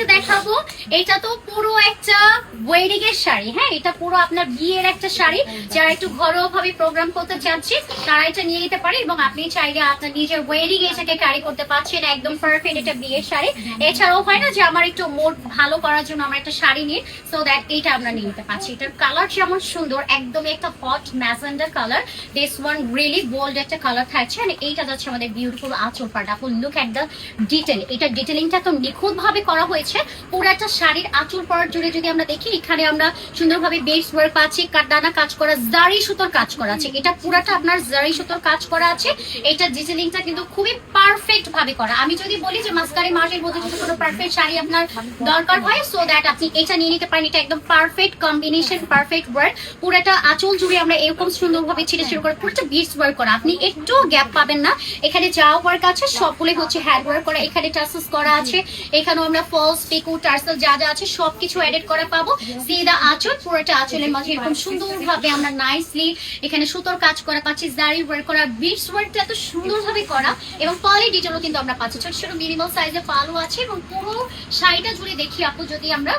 যেটা দেখাবো এটা তো পুরো একটা ওয়েডিং এর শাড়ি। হ্যাঁ, এটা পুরো আপনার বিয়ের একটা শাড়ি। যারা একটু ঘরোয়া ভাবে প্রোগ্রাম করতে চাচ্ছি তারা এটা নিয়ে নিতে পারে, এবং আপনি চাইলে আপনার নিজের ওয়েডিং এটাকে ক্যারি করতে পারছেন। একদম পারফেক্ট এটা বিয়ের শাড়ি। এছাড়াও হয় না যে আমার একটু মুড ভালো করার জন্য আমরা একটা শাড়ি নিই, সো দ্যাট এইটা আমরা নিয়ে নিতে পারছি। এটার কালার যেমন সুন্দর, একদম একটা হট ম্যাজেন্ডার colour. This one really bold একটা কালার থাকছে। আর এইটা যাচ্ছে আমাদের বিউটিফুল আঁচল পাট। আপু লুক এট দ্য ডিটেল। এটা ডিটেলিংটা তো নিখুঁত ভাবে করা হয়েছে। পুরো একটা শাড়ির আঁচল পাড় জুড়ে যদি আমরা দেখি, এখানে আমরা সুন্দরভাবে বেস ওয়ার্ক পাচ্ছি, কাটানা কাজ করা, জারি সুতোর কাজ করা আছে। এটা পুরাটা আপনার জারি সুতোর কাজ করা আছে। এটা ডিটেলিংটা কিন্তু খুবই পারফেক্ট ভাবে করা। আমি যদি বলি যে মাস্কারি মার্টের মধ্যে যদি কোনো পারফেক্ট শাড়ি আপনার দরকার হয়, সো দ্যাট আপনি এটা নিয়ে নিতে পারেন। এটা একদম পারফেক্ট কম্বিনেশন, পারফেক্ট ওয়ার্ক। পুরাটা আঁচল জুড়ে আমরা এরকম সুন্দরভাবে ছিঁড়ে ছিঁড়ে করে পুরোটা বিটস ওয়ার্ক করা। আপনি একটু গ্যাপ পাবেন না। এখানে যা ওয়ার্ক আছে সবগুলোই হচ্ছে হ্যান্ড ওয়ার্ক করা। এখানে টার্সেলস করা আছে, এখানেও আমরা ফলস পিকো টার্সেল যা যা আছে সবকিছু এডিট করা পাবো। সিদা আঁচল, পুরোটা আঁচলের মাঝে এরকম সুন্দরভাবে আমরা নাইসলি এখানে সুতোর কাজ করা পাচ্ছি, জারি ওয়ার্ক করা, বিটস ওয়ার্কটা এত সুন্দরভাবে করা, এবং পলি ডিটেলও কিন্তু আমরা পাচ্ছি। ছোট ছোট মিনিমাল সাইজের পালও আছে, এবং পুরো শাড়িটা জুড়ে দেখি আপু যদি আমরা